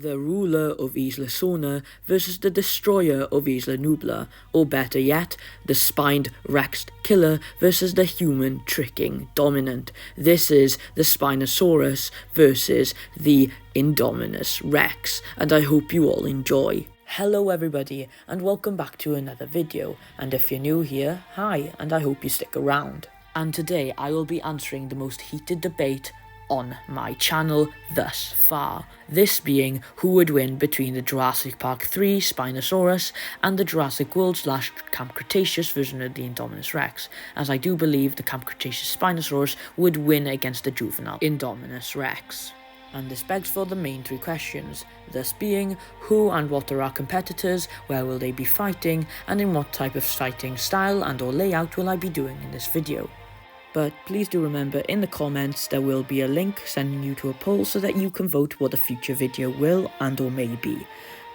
The ruler of Isla Sorna versus the destroyer of Isla Nubla, or better yet, the spined Rex killer versus the human tricking dominant. This is the Spinosaurus versus the Indominus Rex, and I hope you all enjoy. Hello everybody, and welcome back to another video, and if you're new here, hi, and I hope you stick around. And today I will be answering the most heated debate on my channel thus far, this being who would win between the Jurassic Park 3 Spinosaurus and the Jurassic World / Camp Cretaceous version of the Indominus Rex, as I do believe the Camp Cretaceous Spinosaurus would win against the juvenile Indominus Rex. And this begs for the main three questions, thus being who and what are our competitors, where will they be fighting, and in what type of fighting style and or layout will I be doing in this video. But please do remember, in the comments there will be a link sending you to a poll so that you can vote what a future video will and or may be.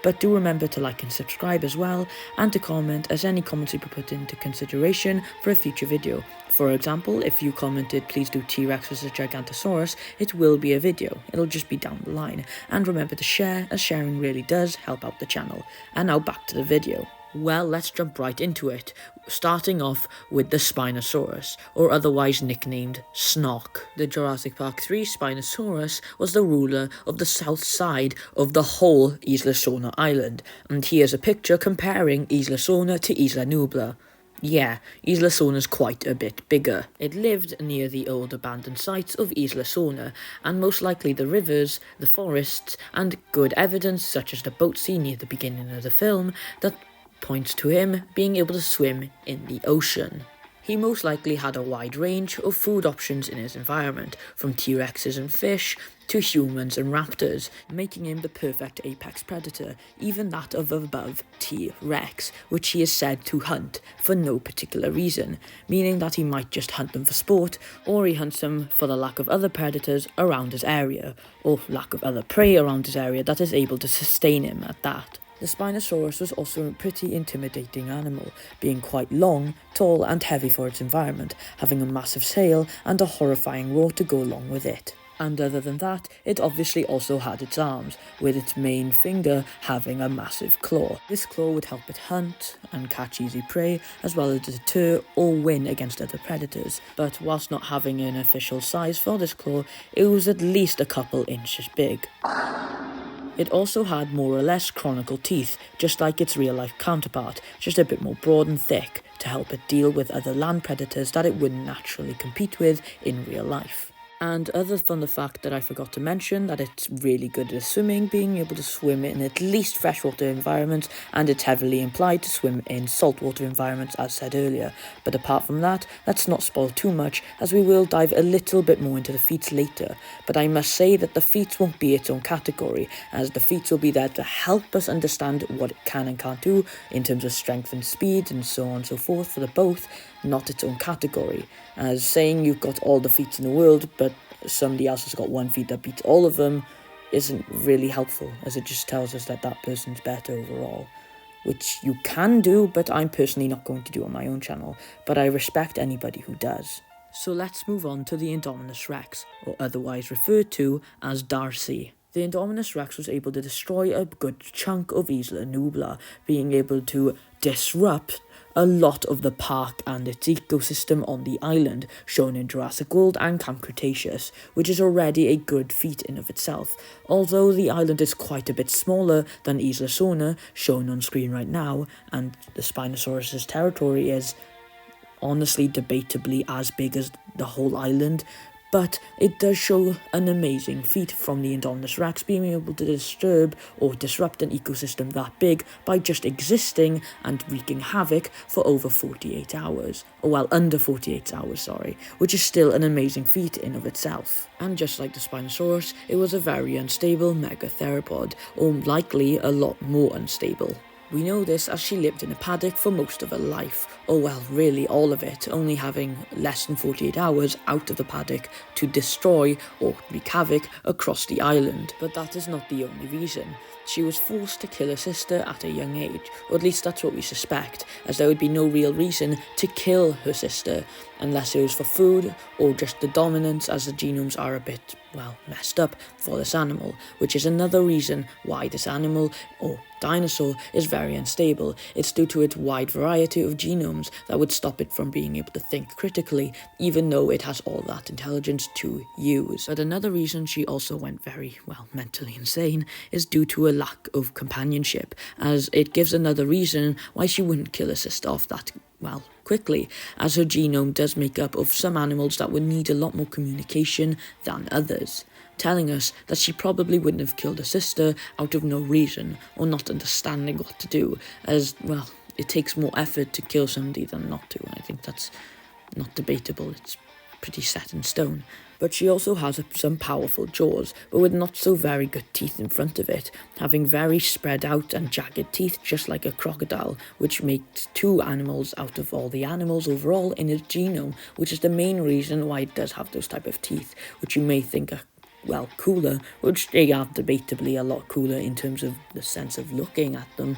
But do remember to like and subscribe as well, and to comment, as any comments will be put into consideration for a future video. For example, if you commented please do T-Rex vs Gigantosaurus, it will be a video, it'll just be down the line. And remember to share, as sharing really does help out the channel. And now back to the video. Well, let's jump right into it, starting off with the Spinosaurus, or otherwise nicknamed Snock. The Jurassic Park 3 Spinosaurus was the ruler of the south side of the whole Isla Sorna island, and here's a picture comparing Isla Sorna to Isla Nubla. Yeah, Isla Sorna's quite a bit bigger. It lived near the old abandoned sites of Isla Sorna, and most likely the rivers, the forests, and good evidence such as the boat scene near the beginning of the film that points to him being able to swim in the ocean. He most likely had a wide range of food options in his environment, from T-Rexes and fish to humans and raptors, making him the perfect apex predator, even that of above T-Rex, which he is said to hunt for no particular reason, meaning that he might just hunt them for sport, or he hunts them for the lack of other predators around his area, or lack of other prey around his area that is able to sustain him at that. The Spinosaurus was also a pretty intimidating animal, being quite long, tall and heavy for its environment, having a massive tail and a horrifying roar to go along with it. And other than that, it obviously also had its arms, with its main finger having a massive claw. This claw would help it hunt and catch easy prey, as well as deter or win against other predators. But whilst not having an official size for this claw, it was at least a couple inches big. It also had more or less conical teeth, just like its real-life counterpart, just a bit more broad and thick, to help it deal with other land predators that it wouldn't naturally compete with in real life. And other than the fact that I forgot to mention that it's really good at swimming, being able to swim in at least freshwater environments, and it's heavily implied to swim in saltwater environments as said earlier. But apart from that, let's not spoil too much, as we will dive a little bit more into the feats later. But I must say that the feats won't be its own category, as the feats will be there to help us understand what it can and can't do in terms of strength and speed and so on and so forth for the both, not its own category. As saying you've got all the feats in the world, but somebody else has got one feat that beats all of them isn't really helpful, as it just tells us that that person's better overall. Which you can do, but I'm personally not going to do on my own channel, but I respect anybody who does. So let's move on to the Indominus Rex, or otherwise referred to as Darcy. The Indominus Rex was able to destroy a good chunk of Isla Nubla, being able to disrupt a lot of the park and its ecosystem on the island, shown in Jurassic World and Camp Cretaceous, which is already a good feat in of itself, although the island is quite a bit smaller than Isla Sorna, shown on screen right now, and the Spinosaurus' territory is honestly debatably as big as the whole island. But it does show an amazing feat from the Indominus Rex being able to disturb or disrupt an ecosystem that big by just existing and wreaking havoc for over 48 hours. Or well, under 48 hours, sorry, which is still an amazing feat in of itself. And just like the Spinosaurus, it was a very unstable megatheropod, or likely a lot more unstable. We know this as she lived in a paddock for most of her life, or well, really all of it, only having less than 48 hours out of the paddock to destroy or wreak havoc across the island. But that is not the only reason. She was forced to kill her sister at a young age, or at least that's what we suspect, as there would be no real reason to kill her sister, unless it was for food or just the dominance, as the genomes are a bit, well, messed up for this animal, which is another reason why this animal, or dinosaur, is very unstable. It's due to its wide variety of genomes that would stop it from being able to think critically, even though it has all that intelligence to use. But another reason she also went very, well, mentally insane is due to a lack of companionship, as it gives another reason why she wouldn't kill her sister off that, well, quickly, as her genome does make up of some animals that would need a lot more communication than others, telling us that she probably wouldn't have killed her sister out of no reason, or not understanding what to do, as, well, it takes more effort to kill somebody than not to, and I think that's not debatable. It's pretty set in stone. But she also has some powerful jaws, but with not so very good teeth in front of it, having very spread out and jagged teeth just like a crocodile, which makes 2 animals out of all the animals overall in its genome, which is the main reason why it does have those type of teeth, which you may think are, well, cooler, which they are debatably a lot cooler in terms of the sense of looking at them,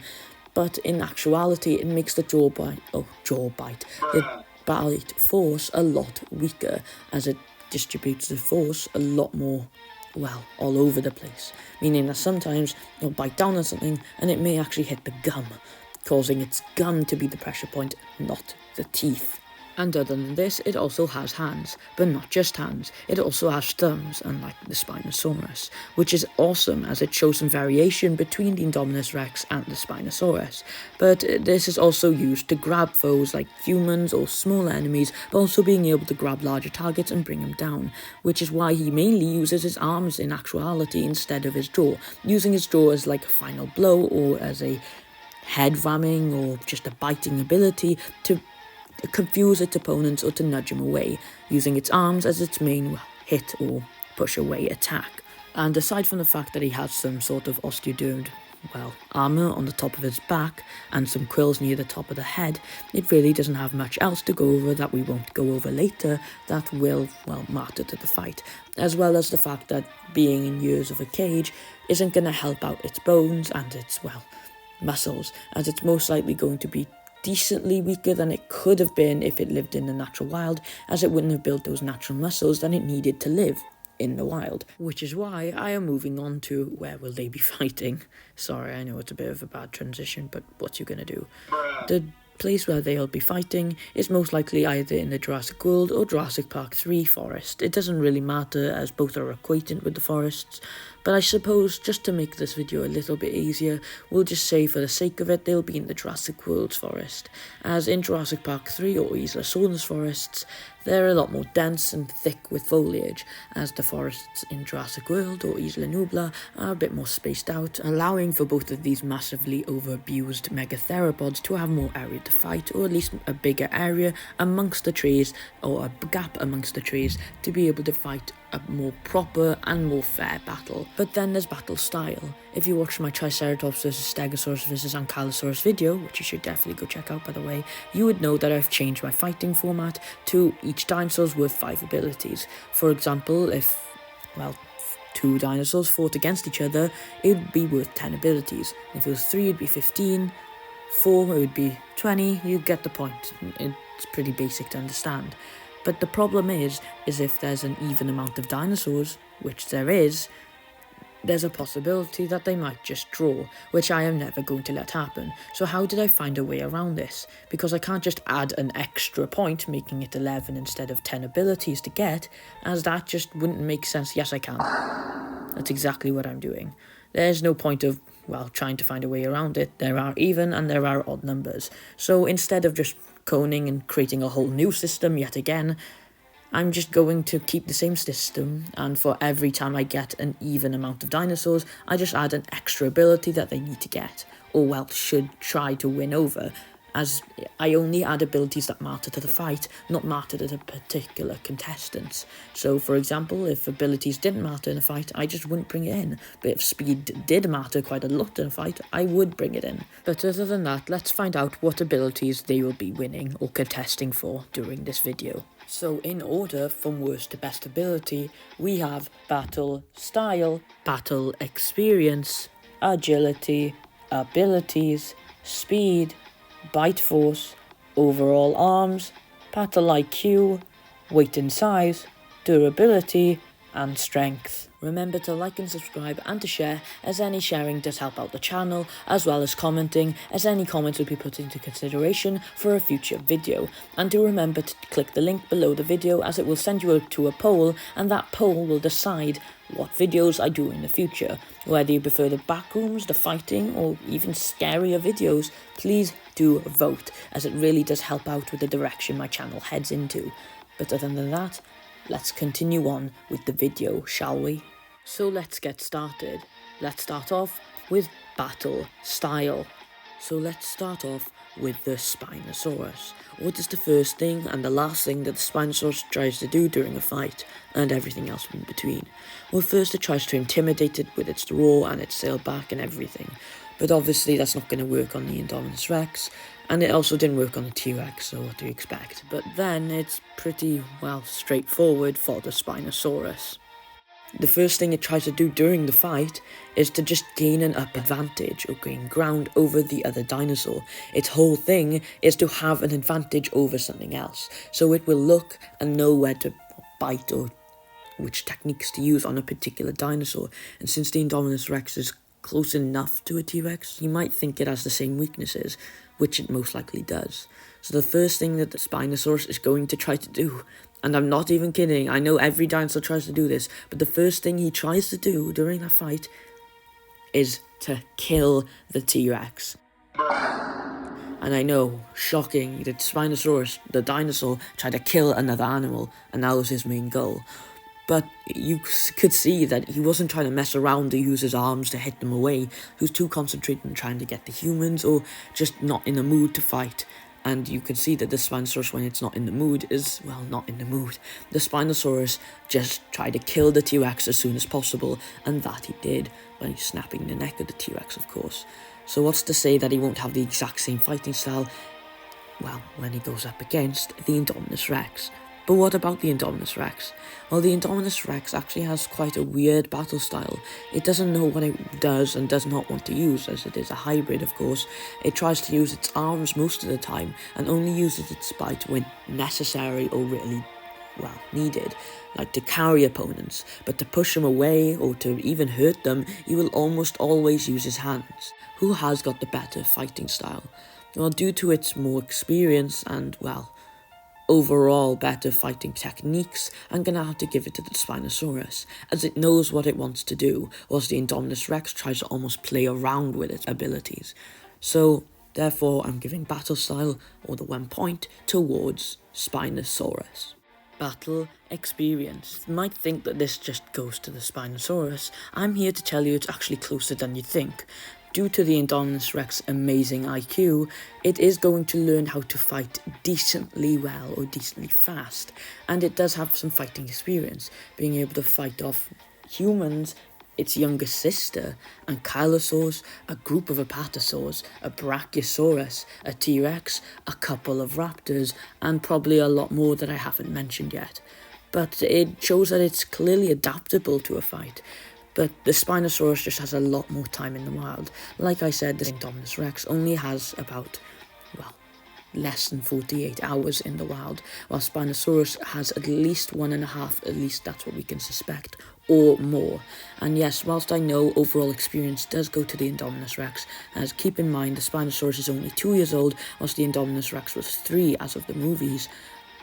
but in actuality it makes the jaw bite, the bite force a lot weaker, as it distributes the force a lot more, well, all over the place, meaning that sometimes it'll bite down on something and it may actually hit the gum, causing its gum to be the pressure point, not the teeth. And other than this, it also has hands, but not just hands, it also has thumbs, unlike the Spinosaurus, which is awesome as it shows some variation between the Indominus Rex and the Spinosaurus. But this is also used to grab foes like humans or small enemies, but also being able to grab larger targets and bring them down, which is why he mainly uses his arms in actuality instead of his jaw, using his jaw as like a final blow or as a head ramming or just a biting ability to confuse its opponents or to nudge them away, using its arms as its main hit or push away attack. And aside from the fact that he has some sort of osteodermed, well, armour on the top of his back and some quills near the top of the head, it really doesn't have much else to go over that we won't go over later that will, well, matter to the fight, as well as the fact that being in years of a cage isn't going to help out its bones and its, well, muscles, as it's most likely going to be decently weaker than it could have been if it lived in the natural wild, as it wouldn't have built those natural muscles that it needed to live in the wild. Which is why I am moving on to where will they be fighting. Sorry, I know it's a bit of a bad transition, but what you gonna do? The place where they'll be fighting is most likely either in the Jurassic World or Jurassic Park 3 forest. It doesn't really matter, as both are equated with the forests, but I suppose just to make this video a little bit easier, we'll just say for the sake of it they'll be in the Jurassic World's forest, as in Jurassic Park 3 or Isla Sorna's forests, they're a lot more dense and thick with foliage, as the forests in Jurassic World or Isla Nublar are a bit more spaced out, allowing for both of these massively overabused megatheropods to have more area to fight, or at least a bigger area amongst the trees, or a gap amongst the trees, to be able to fight a more proper and more fair battle. But then there's battle style. If you watch my Triceratops vs Stegosaurus vs Ankylosaurus video, which you should definitely go check out by the way, you would know that I've changed my fighting format to each dinosaur's worth 5 abilities. For example, if, well, 2 dinosaurs fought against each other, it would be worth 10 abilities. If it was 3, it'd be 15, 4, it would be 20, you get the point. It's pretty basic to understand. But the problem is if there's an even amount of dinosaurs, which there is, there's a possibility that they might just draw, which I am never going to let happen. So how did I find a way around this? Because I can't just add an extra point, making it 11 instead of 10 abilities to get, as that just wouldn't make sense. Yes, I can. That's exactly what I'm doing. There's no point of, well, trying to find a way around it. There are even and there are odd numbers. So instead of just coning and creating a whole new system yet again, I'm just going to keep the same system, and for every time I get an even amount of dinosaurs, I just add an extra ability that they need to get, or well, should try to win over, as I only add abilities that matter to the fight, not matter to the particular contestants. So for example, if abilities didn't matter in a fight, I just wouldn't bring it in. But if speed did matter quite a lot in a fight, I would bring it in. But other than that, let's find out what abilities they will be winning or contesting for during this video. So in order from worst to best ability, we have Battle Style, Battle Experience, Agility, Abilities, Speed, Bite Force, Overall Arms, Battle IQ, Weight and Size, Durability, and Strength. Remember to like and subscribe and to share, as any sharing does help out the channel, as well as commenting, as any comments will be put into consideration for a future video. And do remember to click the link below the video, as it will send you to a poll, and that poll will decide what videos I do in the future. Whether you prefer the backrooms, the fighting, or even scarier videos, please do vote, as it really does help out with the direction my channel heads into. But other than that, let's continue on with the video, shall we? So let's get started. Let's start off with Battle Style. So let's start off with the Spinosaurus. What is the first thing and the last thing that the Spinosaurus tries to do during a fight, and everything else in between? Well, first it tries to intimidate it with its roar and its sailback and everything. But obviously that's not going to work on the Indominus Rex, and it also didn't work on the T-Rex, so what do you expect? But then it's pretty, well, straightforward for the Spinosaurus. The first thing it tries to do during the fight is to just gain an up advantage or gain ground over the other dinosaur. Its whole thing is to have an advantage over something else, so it will look and know where to bite or which techniques to use on a particular dinosaur. And since the Indominus Rex is close enough to a T-Rex, you might think it has the same weaknesses, which it most likely does. So the first thing that the Spinosaurus is going to try to do, and I'm not even kidding, I know every dinosaur tries to do this, but the first thing he tries to do during that fight is to kill the T-Rex. And I know, shocking, the Spinosaurus, the dinosaur, tried to kill another animal, and that was his main goal. But you could see that he wasn't trying to mess around to use his arms to hit them away. He was too concentrated on trying to get the humans, or just not in the mood to fight. And you can see that the Spinosaurus, when it's not in the mood, is, well, not in the mood. The Spinosaurus just tried to kill the T-Rex as soon as possible, and that he did, by snapping the neck of the T-Rex, of course. So what's to say that he won't have the exact same fighting style, well, when he goes up against the Indominus Rex? But what about the Indominus Rex? Well, the Indominus Rex actually has quite a weird battle style. It doesn't know what it does and does not want to use, as it is a hybrid, of course. It tries to use its arms most of the time, and only uses its bite when necessary or really, well, needed, like to carry opponents. But to push them away or to even hurt them, he will almost always use his hands. Who has got the better fighting style? Well, due to its more experience and, well, overall better fighting techniques, I'm gonna have to give it to the Spinosaurus, as it knows what it wants to do, whilst the Indominus Rex tries to almost play around with its abilities. So, therefore, I'm giving battle style, or the 1 point, towards Spinosaurus. Battle experience. You might think that this just goes to the Spinosaurus. I'm here to tell you it's actually closer than you think. Due to the Indominus Rex's amazing IQ, it is going to learn how to fight decently well or decently fast, and it does have some fighting experience, being able to fight off humans, its younger sister, ankylosaurs, a group of apatosaurs, a brachiosaurus, a T-Rex, a couple of raptors, and probably a lot more that I haven't mentioned yet. But it shows that it's clearly adaptable to a fight. But the Spinosaurus just has a lot more time in the wild. Like I said, the Indominus Rex only has about, well, less than 48 hours in the wild, while Spinosaurus has at least 1.5, at least that's what we can suspect, or more. And yes, whilst I know overall experience does go to the Indominus Rex, as keep in mind the Spinosaurus is only 2 years old, whilst the Indominus Rex was 3 as of the movies.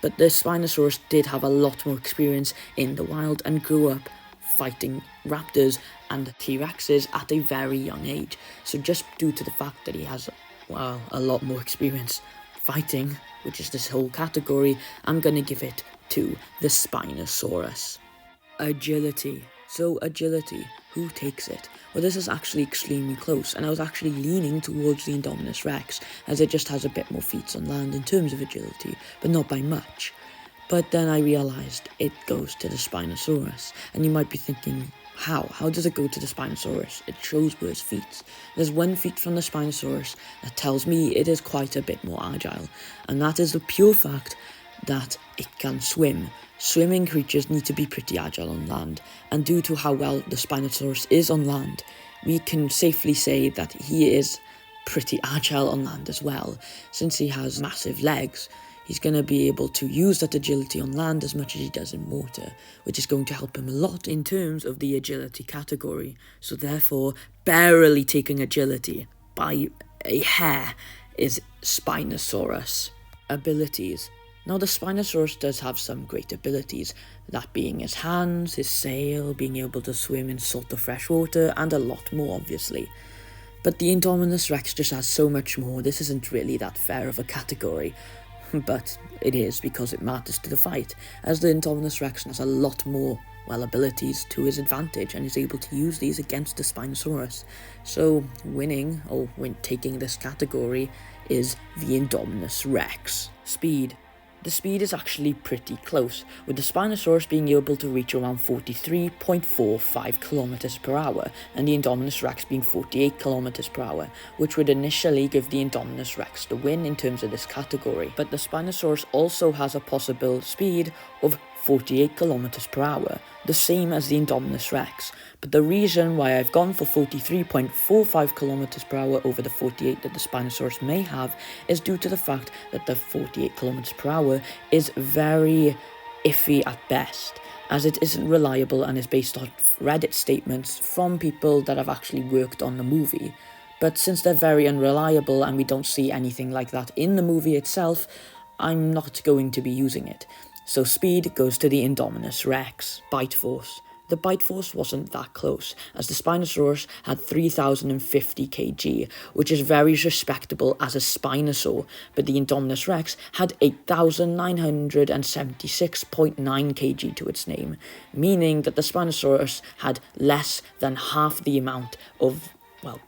But the Spinosaurus did have a lot more experience in the wild and grew up fighting raptors and T-Rexes at a very young age. So just due to the fact that he has, well, a lot more experience fighting, which is this whole category, I'm going to give it to the Spinosaurus. Agility. So agility, who takes it? Well, this is actually extremely close, and I was actually leaning towards the Indominus Rex, as it just has a bit more feats on land in terms of agility, but not by much. But then I realised it goes to the Spinosaurus, and you might be thinking, how? How does it go to the Spinosaurus? It shows worse feats. There's one feat from the Spinosaurus that tells me it is quite a bit more agile, and that is the pure fact that it can swim. Swimming creatures need to be pretty agile on land, and due to how well the Spinosaurus is on land, we can safely say that he is pretty agile on land as well. Since he has massive legs, he's going to be able to use that agility on land as much as he does in water, which is going to help him a lot in terms of the agility category. So therefore, barely taking agility by a hair is Spinosaurus. Abilities. Now, the Spinosaurus does have some great abilities, that being his hands, his sail, being able to swim in salt or fresh water, and a lot more, obviously. But the Indominus Rex just has so much more. This isn't really that fair of a category, but it is because it matters to the fight, as the Indominus Rex has a lot more, abilities to his advantage, and is able to use these against the Spinosaurus. So, winning, or taking this category, is the Indominus Rex. Speed. The speed is actually pretty close, with the Spinosaurus being able to reach around 43.45 kilometers per hour, and the Indominus Rex being 48 kilometers per hour, which would initially give the Indominus Rex the win in terms of this category. But the Spinosaurus also has a possible speed of 48 kilometers per hour, the same as the Indominus Rex. But the reason why I've gone for 43.45 kilometers per hour over the 48 that the Spinosaurus may have is due to the fact that the 48 kilometers per hour is very iffy at best, as it isn't reliable and is based on Reddit statements from people that have actually worked on the movie. But since they're very unreliable and we don't see anything like that in the movie itself, I'm not going to be using it. So speed goes to the Indominus Rex. Bite force. The bite force wasn't that close, as the Spinosaurus had 3,050 kg, which is very respectable as a Spinosaur, but the Indominus Rex had 8,976.9 kg to its name, meaning that the Spinosaurus had less than half the amount of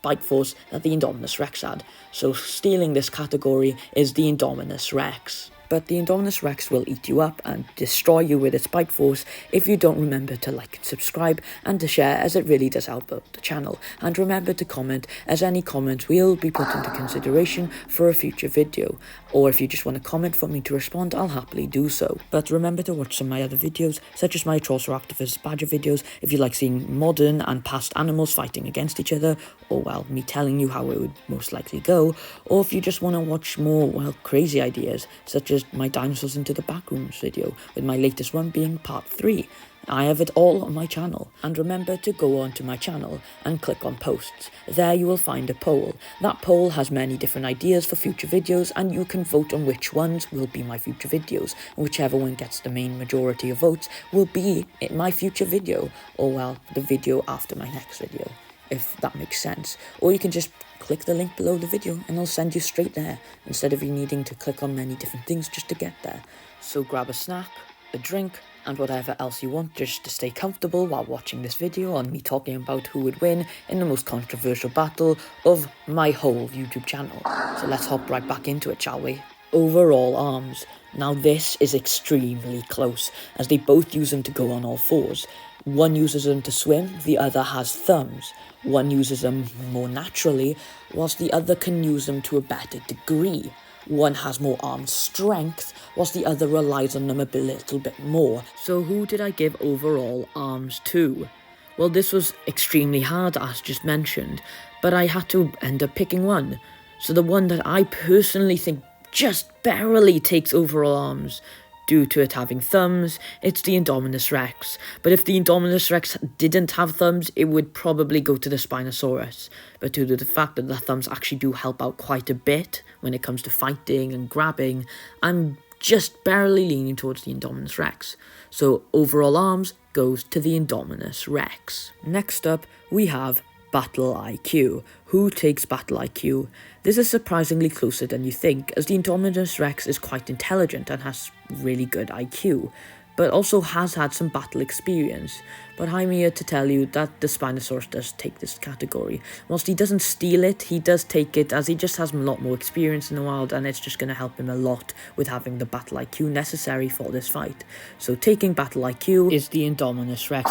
bite force that the Indominus Rex had. So stealing this category is the Indominus Rex. But the Indominus Rex will eat you up and destroy you with its bite force if you don't remember to like and subscribe and to share, as it really does help out the channel. And remember to comment, as any comments will be put into consideration for a future video. Or if you just want to comment for me to respond, I'll happily do so. But remember to watch some of my other videos, such as my Triceratops Badger videos, if you like seeing modern and past animals fighting against each other, or me telling you how it would most likely go, or if you just want to watch more, crazy ideas, such as my Dinosaurs into the Backrooms video, with my latest one being part 3. I have it all on my channel. And remember to go on to my channel and click on posts. There you will find a poll. That poll has many different ideas for future videos, and you can vote on which ones will be my future videos. And whichever one gets the main majority of votes will be in my future video, or the video after my next video, if that makes sense. Or you can just click the link below the video and it'll send you straight there, instead of you needing to click on many different things just to get there. So grab a snack, a drink, and whatever else you want, just to stay comfortable while watching this video on me talking about who would win in the most controversial battle of my whole YouTube channel. So let's hop right back into it, shall we? Overall arms. Now this is extremely close, as they both use them to go on all fours. One uses them to swim, the other has thumbs. One uses them more naturally, whilst the other can use them to a better degree. One has more arm strength, whilst the other relies on them a little bit more. So who did I give overall arms to? Well, this was extremely hard, as just mentioned, but I had to end up picking one. So the one that I personally think just barely takes overall arms, due to it having thumbs, it's the Indominus Rex. But if the Indominus Rex didn't have thumbs, it would probably go to the Spinosaurus. But due to the fact that the thumbs actually do help out quite a bit when it comes to fighting and grabbing, I'm just barely leaning towards the Indominus Rex. So overall arms goes to the Indominus Rex. Next up, we have Battle IQ. Who takes Battle IQ? This is surprisingly closer than you think, as the Indominus Rex is quite intelligent and has really good IQ. but also has had some battle experience. But I'm here to tell you that the Spinosaurus does take this category. Whilst he doesn't steal it, he does take it, as he just has a lot more experience in the wild, and it's just going to help him a lot with having the battle IQ necessary for this fight. So taking battle IQ is the Indominus Rex.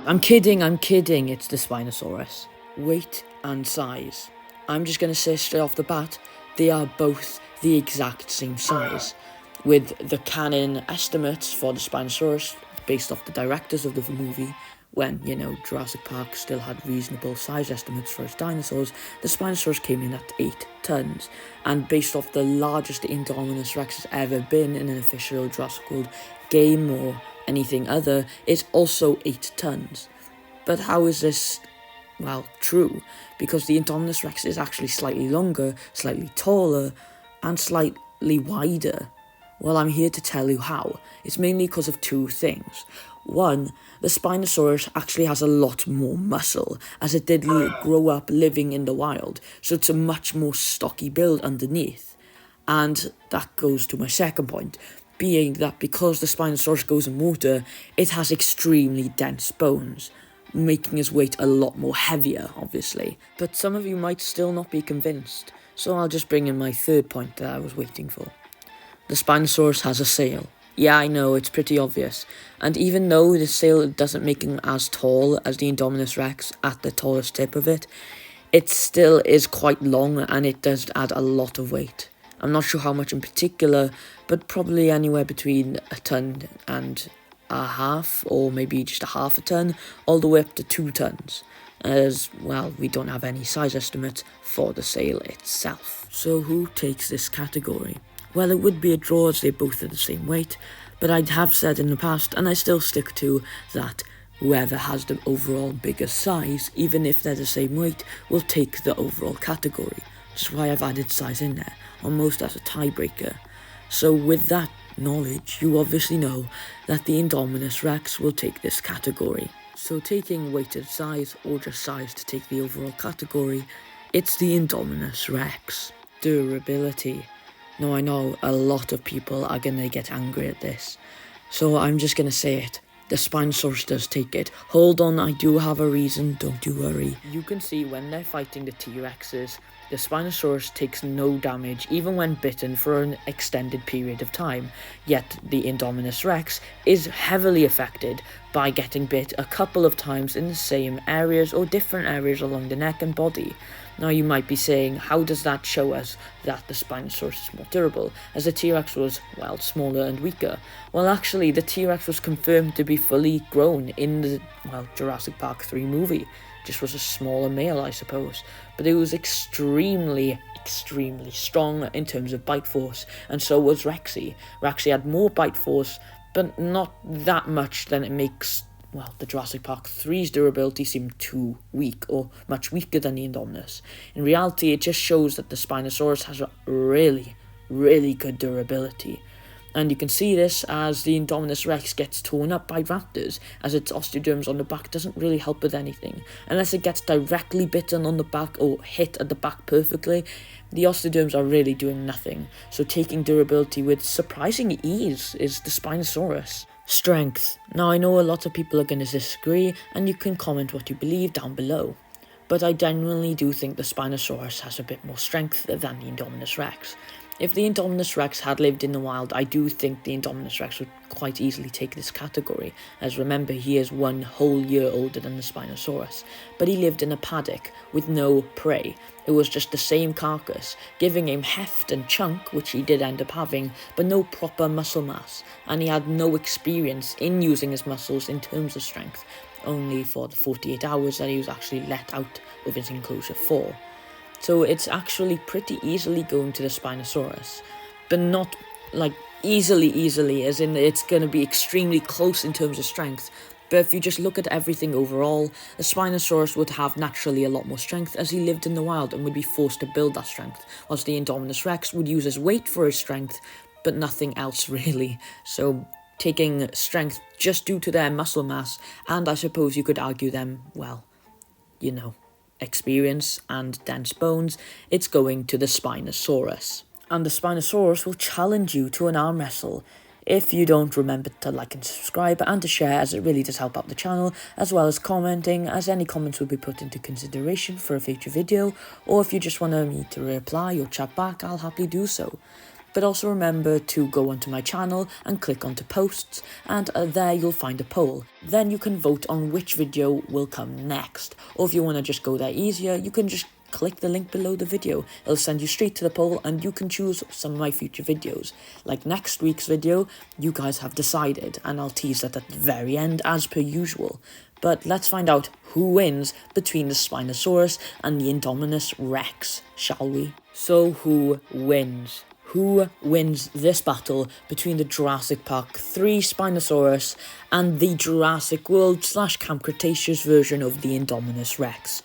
I'm kidding, it's the Spinosaurus. Weight and size. I'm just going to say straight off the bat, they are both the exact same size, with the canon estimates for the Spinosaurus based off the directors of the movie, when, Jurassic Park still had reasonable size estimates for its dinosaurs. The Spinosaurus came in at 8 tons, and based off the largest Indominus Rex has ever been in an official Jurassic World game or anything other, is also 8 tons. But how is this, true? Because the Indominus Rex is actually slightly longer, slightly taller, and slightly wider. Well, I'm here to tell you how. It's mainly because of 2 things. One, the Spinosaurus actually has a lot more muscle, as it did grow up living in the wild, so it's a much more stocky build underneath. And that goes to my second point, being that because the Spinosaurus goes in water, it has extremely dense bones, making his weight a lot more heavier, obviously. But some of you might still not be convinced, so I'll just bring in my third point that I was waiting for. The Spinosaurus has a sail. Yeah, I know, it's pretty obvious. And even though the sail doesn't make him as tall as the Indominus Rex at the tallest tip of it, it still is quite long, and it does add a lot of weight. I'm not sure how much in particular, but probably anywhere between a ton and a half, or maybe just a half a ton, all the way up to 2 tons. As, we don't have any size estimates for the sail itself. So who takes this category? Well, it would be a draw as they both are the same weight, but I have said in the past, and I still stick to, that whoever has the overall bigger size, even if they're the same weight, will take the overall category. Which is why I've added size in there, almost as a tiebreaker. So with that knowledge, you obviously know that the Indominus Rex will take this category. So taking weighted size, or just size to take the overall category, it's the Indominus Rex. Durability. Now, I know a lot of people are going to get angry at this, so I'm just going to say it. The Spinosaurus does take it. Hold on, I do have a reason, don't you worry. You can see when they're fighting the T-Rexes, the Spinosaurus takes no damage even when bitten for an extended period of time, yet the Indominus Rex is heavily affected by getting bit a couple of times in the same areas or different areas along the neck and body. Now you might be saying, how does that show us that the Spinosaurus is more durable, as the T-Rex was, smaller and weaker? Well, actually, the T-Rex was confirmed to be fully grown in the, Jurassic Park 3 movie. Just was a smaller male, I suppose. But it was extremely strong in terms of bite force, and so was Rexy. Rexy had more bite force, but not that much than it makes the Jurassic Park 3's durability seemed too weak, or much weaker than the Indominus. In reality, it just shows that the Spinosaurus has a really good durability. And you can see this as the Indominus Rex gets torn up by raptors, as its osteoderms on the back doesn't really help with anything. Unless it gets directly bitten on the back or hit at the back perfectly, the osteoderms are really doing nothing. So taking durability with surprising ease is the Spinosaurus. Strength. Now, I know a lot of people are going to disagree, and you can comment what you believe down below. But I genuinely do think the Spinosaurus has a bit more strength than the Indominus Rex. If the Indominus Rex had lived in the wild, I do think the Indominus Rex would quite easily take this category, as remember, he is 1 whole year older than the Spinosaurus, but he lived in a paddock with no prey. It was just the same carcass, giving him heft and chunk, which he did end up having, but no proper muscle mass, and he had no experience in using his muscles in terms of strength, only for the 48 hours that he was actually let out of his enclosure for. So it's actually pretty easily going to the Spinosaurus, but not easily, as in it's going to be extremely close in terms of strength. But if you just look at everything overall, the Spinosaurus would have naturally a lot more strength, as he lived in the wild and would be forced to build that strength, whilst the Indominus Rex would use his weight for his strength, but nothing else really. So taking strength just due to their muscle mass, and I suppose you could argue them, experience and dense bones, it's going to the Spinosaurus. And the Spinosaurus will challenge you to an arm wrestle. If you don't, remember to like and subscribe and to share, as it really does help out the channel, as well as commenting, as any comments will be put into consideration for a future video, or if you just want me to reply or chat back, I'll happily do so. But also remember to go onto my channel and click onto posts, and there you'll find a poll. Then you can vote on which video will come next, or if you want to just go there easier, you can just click the link below the video. It'll send you straight to the poll and you can choose some of my future videos. Like next week's video, you guys have decided, and I'll tease that at the very end as per usual. But let's find out who wins between the Spinosaurus and the Indominus Rex, shall we? So who wins? Who wins this battle between the Jurassic Park 3 Spinosaurus and the Jurassic World / Camp Cretaceous version of the Indominus Rex?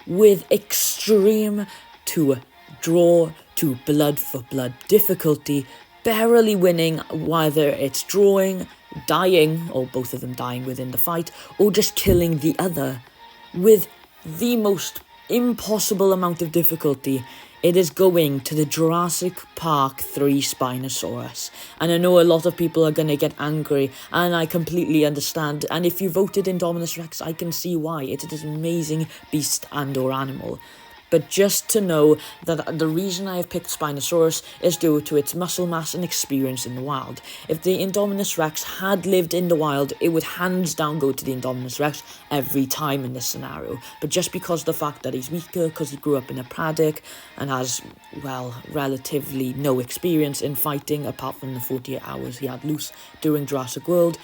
With extreme to draw to blood for blood difficulty, barely winning, whether it's drawing, dying, or both of them dying within the fight, or just killing the other. With the most impossible amount of difficulty, it is going to the Jurassic Park 3 Spinosaurus. And I know a lot of people are going to get angry, and I completely understand. And if you voted Indominus Rex, I can see why. It is an amazing beast and or animal. But just to know that the reason I have picked Spinosaurus is due to its muscle mass and experience in the wild. If the Indominus Rex had lived in the wild, it would hands down go to the Indominus Rex every time in this scenario. But just because of the fact that he's weaker, because he grew up in a paddock and has, well, relatively no experience in fighting apart from the 48 hours he had loose during Jurassic World,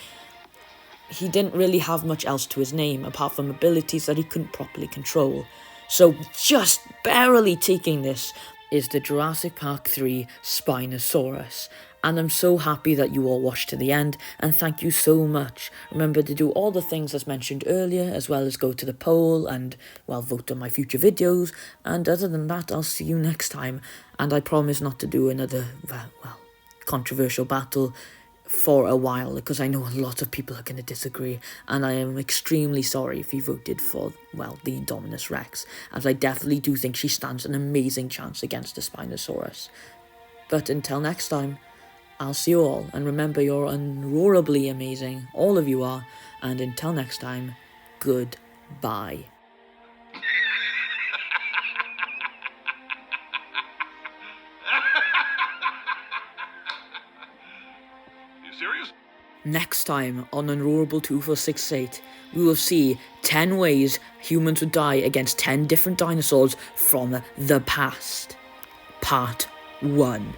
he didn't really have much else to his name apart from abilities that he couldn't properly control. So just barely taking this is the Jurassic Park 3 Spinosaurus. And I'm so happy that you all watched to the end, and thank you so much. Remember to do all the things as mentioned earlier, as well as go to the poll and, well, vote on my future videos. And other than that, I'll see you next time. And I promise not to do another, well, controversial battle for a while, because I know a lot of people are going to disagree, and I am extremely sorry if you voted for, well, the Indominus Rex, as I definitely do think she stands an amazing chance against the Spinosaurus. But until next time, I'll see you all, and remember, you're unroarably amazing, all of you are, and until next time, goodbye. Serious? Next time on Unroarable 2468, we will see 10 ways humans would die against 10 different dinosaurs from the past. Part 1.